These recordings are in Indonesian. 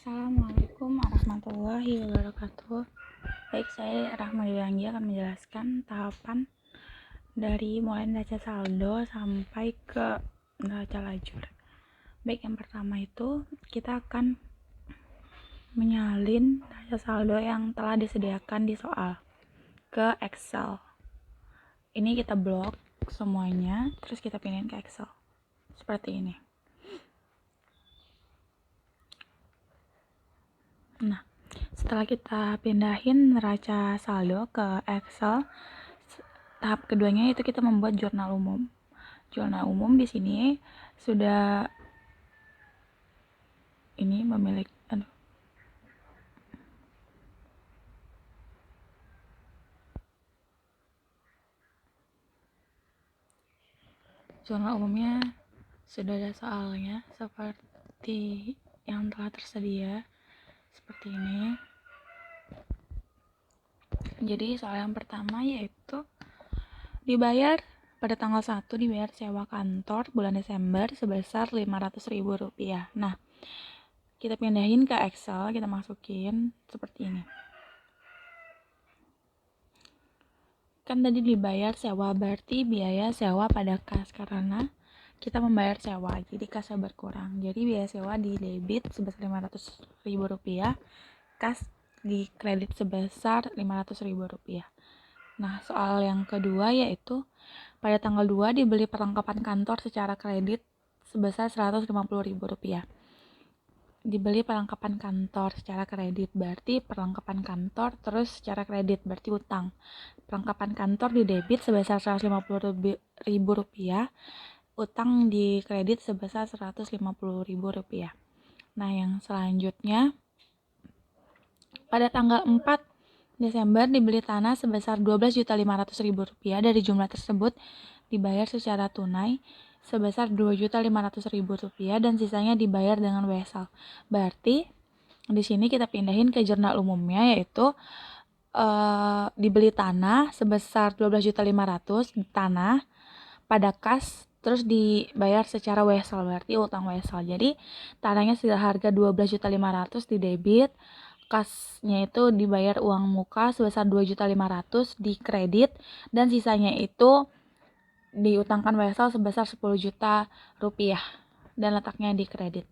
Assalamualaikum warahmatullahi wabarakatuh. Baik, saya Rahmadi Anggi akan menjelaskan tahapan dari mulai neraca saldo sampai ke neraca lajur. Baik, yang pertama itu kita akan menyalin neraca saldo yang telah disediakan di soal ke Excel. Ini kita blok semuanya, terus kita pindahin ke Excel seperti ini. Nah, setelah kita pindahin neraca saldo ke Excel, tahap keduanya itu kita membuat jurnal umum. Jurnal umum di sini sudah ini memiliki jurnal umumnya sudah ada soalnya seperti yang telah tersedia seperti ini. Jadi soal yang pertama yaitu dibayar pada tanggal 1 dibayar sewa kantor bulan Desember sebesar Rp500.000. Nah, kita pindahin ke Excel, kita masukin seperti ini. Kan tadi dibayar sewa, berarti biaya sewa pada kas karena kita membayar sewa, jadi kasnya berkurang. Jadi biaya sewa di debit sebesar Rp500.000, kas di kredit sebesar Rp500.000. Nah, soal yang kedua yaitu pada tanggal 2 dibeli perlengkapan kantor secara kredit sebesar Rp150.000. Dibeli perlengkapan kantor secara kredit berarti perlengkapan kantor terus secara kredit berarti utang. Perlengkapan kantor di debit sebesar Rp150.000, utang di kredit sebesar Rp150.000. Nah, yang selanjutnya pada tanggal 4 Desember dibeli tanah sebesar Rp12.500.000. Dari jumlah tersebut dibayar secara tunai sebesar Rp2.500.000 dan sisanya dibayar dengan wesel. Berarti di sini kita pindahin ke jurnal umumnya yaitu dibeli tanah sebesar Rp12.500.000 tanah pada kas terus dibayar secara wesel berarti utang wesel. Jadi tanahnya seharga Rp12.500.000 di debit, kasnya itu dibayar uang muka sebesar Rp2.500.000 di kredit dan sisanya itu diutangkan wesel sebesar Rp10 juta dan letaknya di kredit.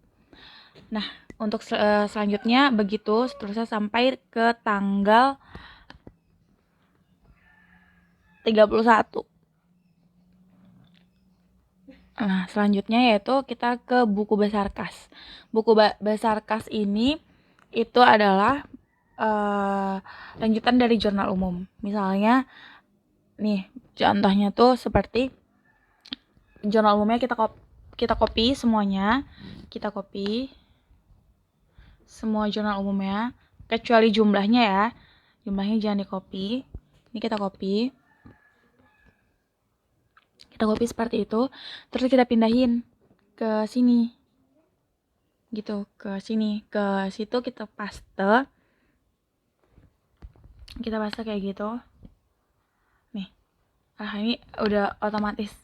Nah, untuk selanjutnya begitu seterusnya sampai ke tanggal 31. Nah, selanjutnya yaitu kita ke buku besar kas. Buku besar kas ini itu adalah lanjutan dari jurnal umum. Misalnya nih, contohnya tuh seperti jurnal umumnya kita copy semuanya. Kita copy semua jurnal umumnya kecuali jumlahnya ya. Jumlahnya jangan di-copy. Ini kita copy. Kita copy seperti itu, terus kita pindahin ke sini. Gitu, ke sini. Ke situ kita paste. Kita paste kayak gitu. Nih. Ini udah otomatis.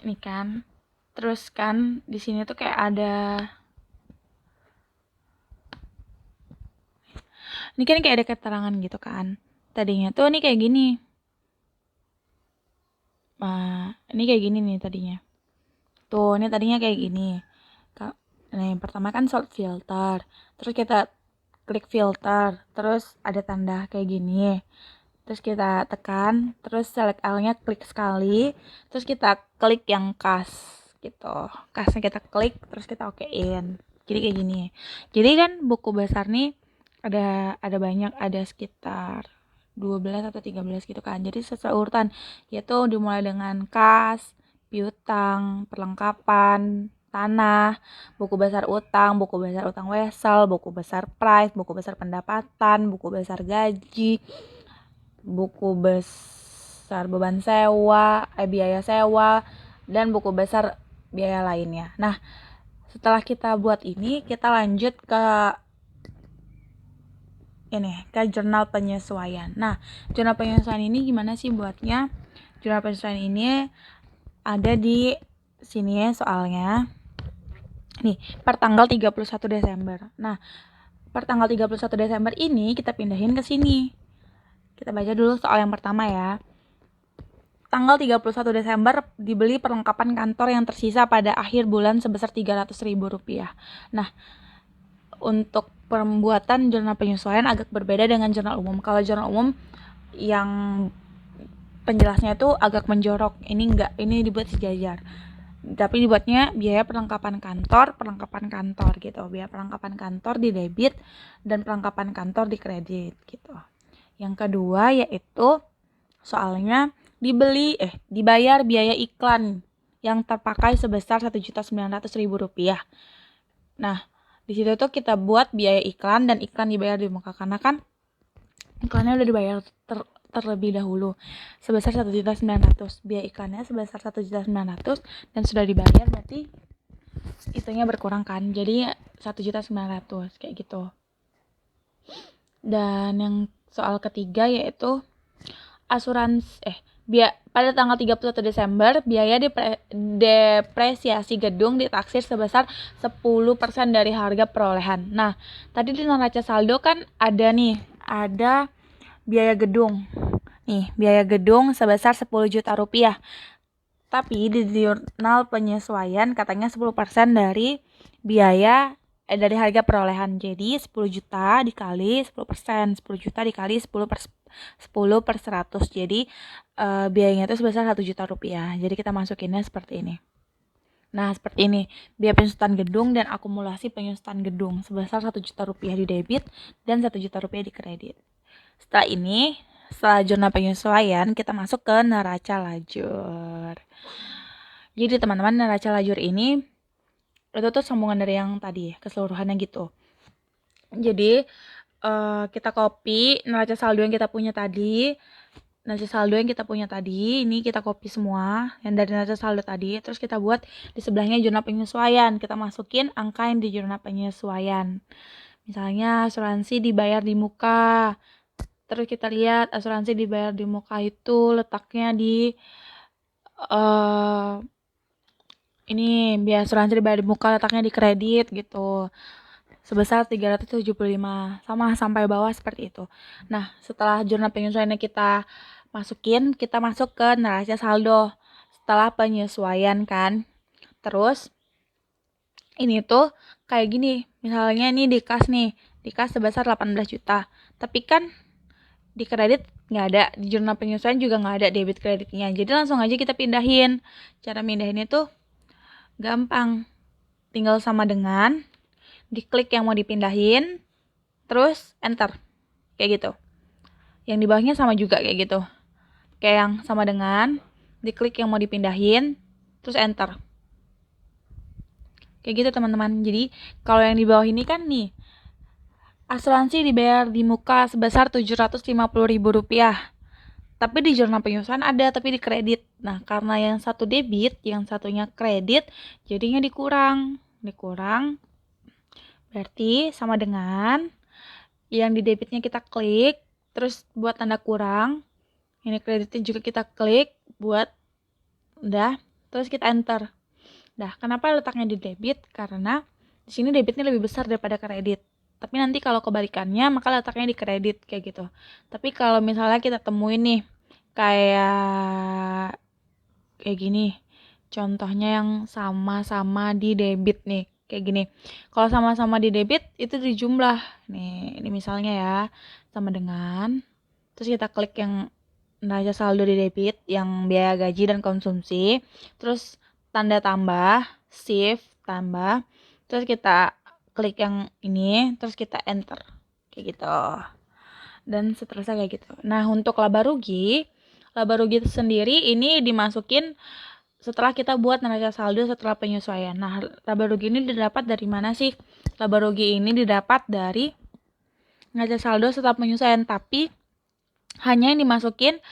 Ini kan. Terus kan di sini tuh kayak ada ini kan kayak ada keterangan gitu kan. Tadinya tuh ini kayak gini. Nah, ini kayak gini nih tadinya. Tuh, ini tadinya kayak gini. Nah, yang pertama kan sort filter. Terus kita klik filter. Terus ada tanda kayak gini. Terus kita tekan. Terus select all-nya klik sekali. Terus kita klik yang kas. Gitu. Kasnya kita klik. Terus kita okein. Jadi kayak gini. Jadi kan buku besar nih ada banyak. Ada sekitar 12 atau 13 gitu kan. Jadi sesuai urutan yaitu dimulai dengan kas, piutang, perlengkapan, tanah, buku besar utang wesel, buku besar price, buku besar pendapatan, buku besar gaji, buku besar beban sewa, biaya sewa, dan buku besar biaya lainnya. Nah, setelah kita buat ini, kita lanjut ke jurnal penyesuaian. Nah, jurnal penyesuaian ini gimana sih buatnya? Jurnal penyesuaian ini ada di sini soalnya. nih per tanggal 31 Desember. Nah, per tanggal 31 Desember ini kita pindahin ke sini. Kita baca dulu soal yang pertama ya. Tanggal 31 Desember dibeli perlengkapan kantor yang tersisa pada akhir bulan sebesar Rp300.000. Nah, untuk pembuatan jurnal penyesuaian agak berbeda dengan jurnal umum. Kalau jurnal umum yang penjelasnya itu agak menjorok. Ini enggak, ini dibuat sejajar. Tapi dibuatnya biaya perlengkapan kantor gitu. Biaya perlengkapan kantor di debit dan perlengkapan kantor di kredit gitu. Yang kedua yaitu soalnya dibayar biaya iklan yang terpakai sebesar Rp1.900.000. Nah, di situ tuh kita buat biaya iklan dan iklan dibayar di muka karena kan iklannya udah dibayar terlebih dahulu sebesar 1.900.000. Biaya iklannya sebesar 1.900.000 dan sudah dibayar, berarti itunya berkurang kan. Jadi 1.900.000 kayak gitu. Dan yang soal ketiga yaitu pada tanggal 31 Desember, biaya depresiasi gedung ditaksir sebesar 10% dari harga perolehan. Nah, tadi di neraca saldo kan ada biaya gedung. Nih, biaya gedung sebesar Rp10 juta. Tapi di jurnal penyesuaian katanya 10% dari biaya dari harga perolehan. Jadi 10 juta dikali 10%, 10 juta dikali 10 per 100. Jadi biayanya itu sebesar Rp1 juta. Jadi kita masukinnya seperti ini. Nah, seperti ini. Biaya penyusutan gedung dan akumulasi penyusutan gedung sebesar Rp1 juta di debit dan Rp1 juta di kredit. Setelah jurnal penyesuaian, kita masuk ke neraca lajur. Jadi teman-teman, neraca lajur ini itu tuh sambungan dari yang tadi, keseluruhannya gitu. Jadi kita copy neraca saldo yang kita punya tadi. Ini kita copy semua yang dari neraca saldo tadi, terus kita buat di sebelahnya jurnal penyesuaian. Kita masukin angka yang di jurnal penyesuaian. Misalnya asuransi dibayar di muka. Terus kita lihat asuransi dibayar di muka itu letaknya di ini biaya asuransi dibayar di muka letaknya di kredit gitu. Sebesar 375 sama sampai bawah seperti itu. Nah, setelah jurnal penyesuaiannya kita masukin, kita masuk ke neraca saldo setelah penyesuaian kan. Terus ini tuh kayak gini, misalnya ini di kas sebesar 18 juta. Tapi kan di kredit nggak ada, di jurnal penyesuaian juga nggak ada debit kreditnya. Jadi langsung aja kita pindahin. Cara pindahinnya tuh gampang. Tinggal sama dengan diklik yang mau dipindahin, terus enter. Kayak gitu. Yang di bawahnya sama juga kayak gitu. Kayak yang sama dengan diklik yang mau dipindahin, terus enter. Kayak gitu teman-teman. Jadi kalau yang di bawah ini kan nih, asuransi dibayar di muka sebesar Rp750.000. Tapi di jurnal penyesuaian ada, tapi di kredit. Nah, karena yang satu debit, yang satunya kredit, jadinya dikurang. Berarti sama dengan yang di debitnya kita klik, terus buat tanda kurang. Ini kreditnya juga kita klik buat udah, terus kita enter. Nah, kenapa letaknya di debit? Karena di sini debitnya lebih besar daripada kredit. Tapi nanti kalau kebalikannya, maka letaknya di kredit kayak gitu. Tapi kalau misalnya kita temuin nih kayak gini, contohnya yang sama-sama di debit nih, kayak gini. Kalau sama-sama di debit itu dijumlah. Nih, ini misalnya ya, sama dengan, terus kita klik yang neraca saldo di debit yang biaya gaji dan konsumsi, terus tanda tambah, shift tambah, terus kita klik yang ini, terus kita enter kayak gitu. Dan seterusnya kayak gitu. Nah, untuk laba rugi itu sendiri ini dimasukin setelah kita buat neraca saldo setelah penyesuaian. Nah, laba rugi ini didapat dari mana sih? Laba rugi ini didapat dari neraca saldo setelah penyesuaian, tapi hanya yang dimasukin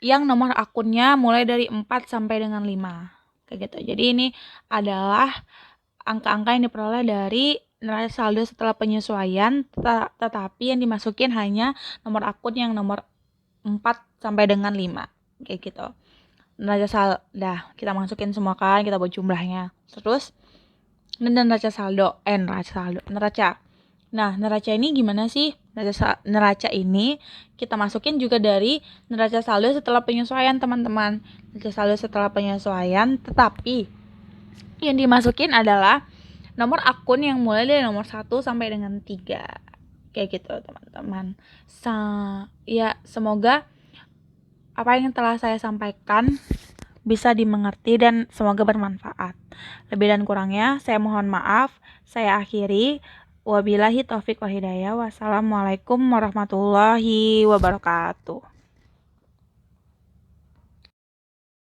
yang nomor akunnya mulai dari 4 sampai dengan 5. Kayak gitu. Jadi ini adalah angka-angka yang diperoleh dari neraca saldo setelah penyesuaian, tetapi yang dimasukin hanya nomor akun yang nomor 4 sampai dengan 5. Kayak gitu. Neraca saldo, kita masukin semua kan, kita buat jumlahnya. Terus dan neraca. Nah, neraca ini gimana sih? Neraca ini kita masukin juga dari neraca saldo setelah penyesuaian, teman-teman. Neraca saldo setelah penyesuaian, tetapi yang dimasukin adalah nomor akun yang mulai dari nomor 1 sampai dengan 3. Kayak gitu, teman-teman. Ya, semoga apa yang telah saya sampaikan bisa dimengerti dan semoga bermanfaat. Lebih dan kurangnya saya mohon maaf. Saya akhiri. Wabillahi taufik wa hidayah. Wassalamualaikum warahmatullahi wabarakatuh.